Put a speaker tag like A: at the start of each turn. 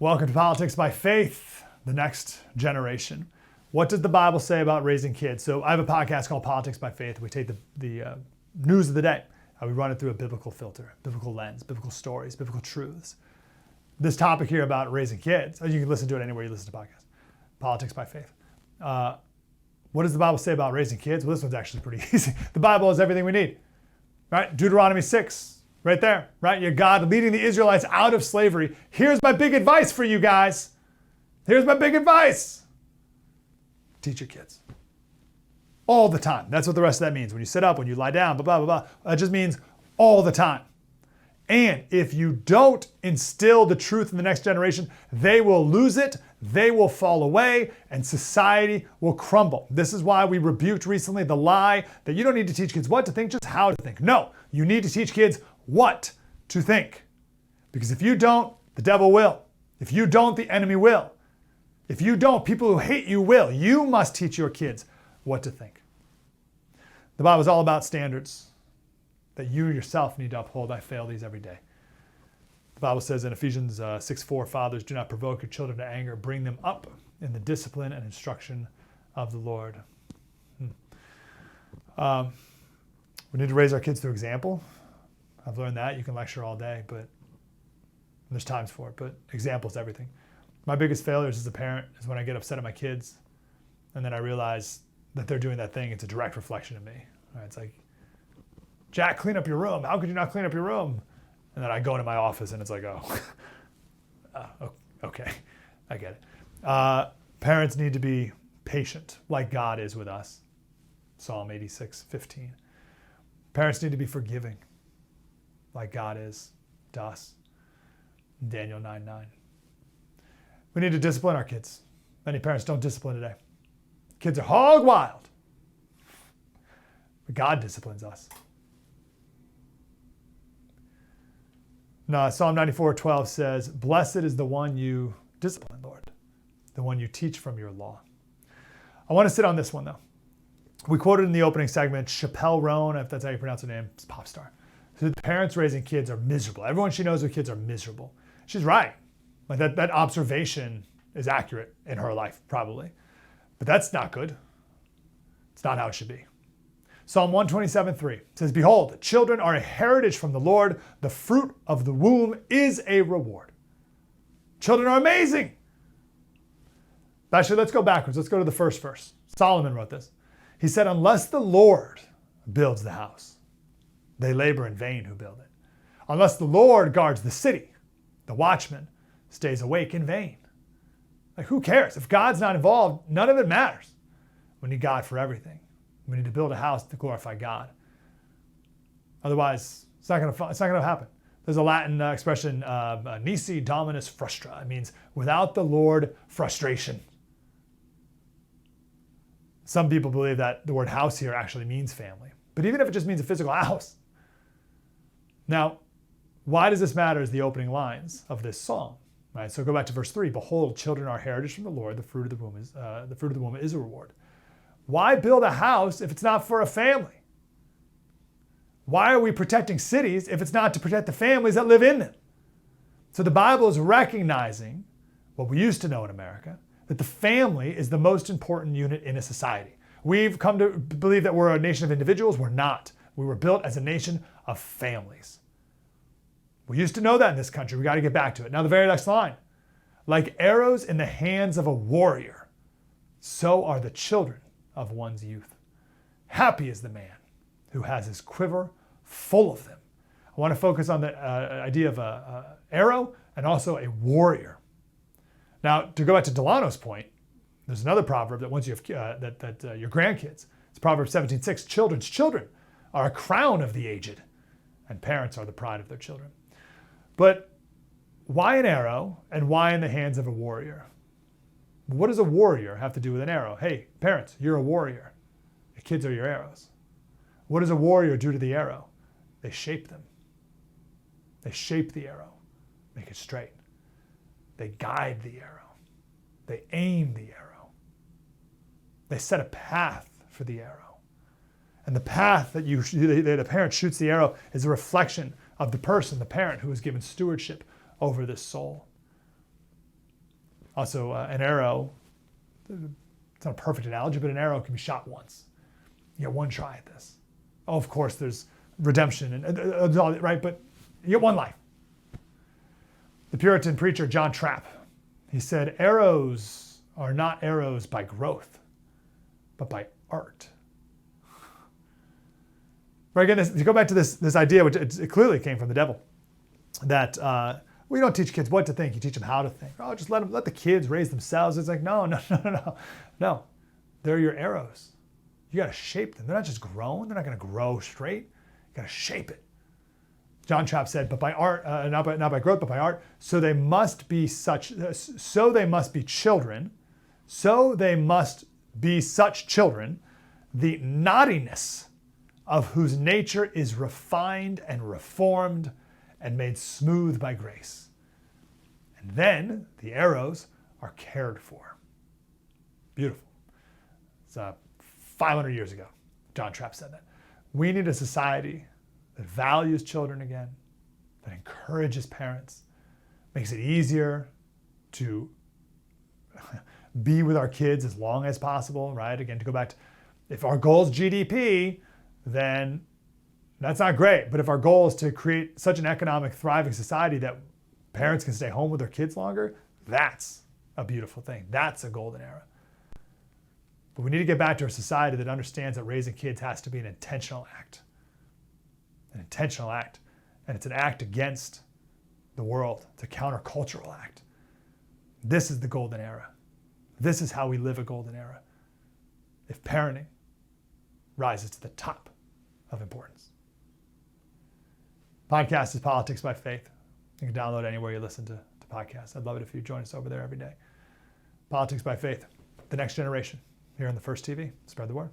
A: Welcome to Politics by Faith, the next generation. What does the Bible say about raising kids? So I have a podcast called Politics by Faith. We take the news of the day, we run it through a biblical filter, biblical lens, biblical stories, biblical truths. This topic here about raising kids, you can listen to it anywhere you listen to podcasts. Politics by Faith. What does the Bible say about raising kids? Well, this one's actually pretty easy. The Bible has everything we need, right? Deuteronomy 6. Right there, right? You're God leading the Israelites out of slavery. Here's my big advice for you guys. Here's my big advice. Teach your kids. All the time. That's what the rest of that means. When you sit up, when you lie down, blah, blah, blah. That just means all the time. And if you don't instill the truth in the next generation, they will lose it, they will fall away, and society will crumble. This is why we rebuked recently the lie that you don't need to teach kids what to think, just how to think. No, you need to teach kids what to think. Because if you don't, the devil will. If you don't, the enemy will. If you don't, people who hate you will. You must teach your kids what to think. The Bible is all about standards that you yourself need to uphold. I fail these every day. The Bible says in Ephesians 6:4, fathers, do not provoke your children to anger. Bring them up in the discipline and instruction of the Lord. We need to raise our kids through example. I've learned that. You can lecture all day, but there's times for it. But example is everything. My biggest failures as a parent is when I get upset at my kids, and then I realize that they're doing that thing. It's a direct reflection of me. Right? It's like, Jack, clean up your room. How could you not clean up your room? And then I go into my office and it's like, okay, I get it. Parents need to be patient like God is with us. Psalm 86:15. Parents need to be forgiving like God is to us. Daniel 9:9. We need to discipline our kids. Many parents don't discipline today. Kids are hog wild. But God disciplines us. No, Psalm 94:12 says, blessed is the one you discipline, Lord, the one you teach from your law. I want to sit on this one, though. We quoted in the opening segment, Chappelle Roan, if that's how you pronounce her name, it's a pop star. So the parents raising kids are miserable. Everyone she knows with kids are miserable. She's right. Like that observation is accurate in her life, probably. But that's not good. It's not how it should be. Psalm 127:3 says, behold, children are a heritage from the Lord. The fruit of the womb is a reward. Children are amazing. Actually, let's go backwards. Let's go to the first verse. Solomon wrote this. He said, unless the Lord builds the house, they labor in vain who build it. Unless the Lord guards the city, the watchman stays awake in vain. Like, who cares? If God's not involved, none of it matters. We need God for everything. We need to build a house to glorify God. Otherwise, it's not going to happen. There's a Latin expression, nisi dominus frustra. It means without the Lord, frustration. Some people believe that the word house here actually means family. But even if it just means a physical house. Now, why does this matter is the opening lines of this psalm. Right? So go back to verse 3. Behold, children are heritage from the Lord. The fruit of the womb is a reward. Why build a house if it's not for a family? Why are we protecting cities if it's not to protect the families that live in them? So the Bible is recognizing what we used to know in America, that the family is the most important unit in a society. We've come to believe that we're a nation of individuals. We're not. We were built as a nation of families. We used to know that in this country. We got to get back to it. Now the very next line. Like arrows in the hands of a warrior, so are the children of one's youth. Happy is the man who has his quiver full of them. I want to focus on the idea of an arrow and also a warrior. Now, to go back to Delano's point, there's another proverb that once you have your grandkids, it's Proverbs 17:6. Children's children are a crown of the aged, and parents are the pride of their children. But why an arrow and why in the hands of a warrior? What does a warrior have to do with an arrow? Hey, parents, you're a warrior. Your kids are your arrows. What does a warrior do to the arrow? They shape them. They shape the arrow, make it straight. They guide the arrow. They aim the arrow. They set a path for the arrow. And the path that a parent shoots the arrow is a reflection of the person, the parent, who is given stewardship over this soul. Also, an arrow, it's not a perfect analogy, but an arrow can be shot once. You get one try at this. Oh, of course, there's redemption and all that, right? But you get one life. The Puritan preacher John Trapp, he said, arrows are not arrows by growth, but by art. Right, again, you go back to this idea, which it clearly came from the devil, that we don't teach kids what to think, you teach them how to think. Oh, just let the kids raise themselves. It's like, no. They're your arrows. You got to shape them. They're not just grown. They're not going to grow straight. You got to shape it. John Trapp said, but by art, not by growth, but by art. So they must be children. So they must be such children, the naughtiness of whose nature is refined and reformed and made smooth by grace. And then the arrows are cared for. Beautiful. It's 500 years ago, John Trapp said that. We need a society that values children again, that encourages parents, makes it easier to be with our kids as long as possible, right? Again, to go back to, if our goal is GDP, then that's not great. But if our goal is to create such an economic, thriving society that parents can stay home with their kids longer, that's a beautiful thing. That's a golden era. But we need to get back to a society that understands that raising kids has to be an intentional act. An intentional act. And it's an act against the world. It's a countercultural act. This is the golden era. This is how we live a golden era. If parenting rises to the top of importance. Podcast is Politics by Faith. You can download it anywhere you listen to podcasts. I'd love it if you join us over there every day. Politics by Faith. The next generation. Here on the First TV. Spread the word.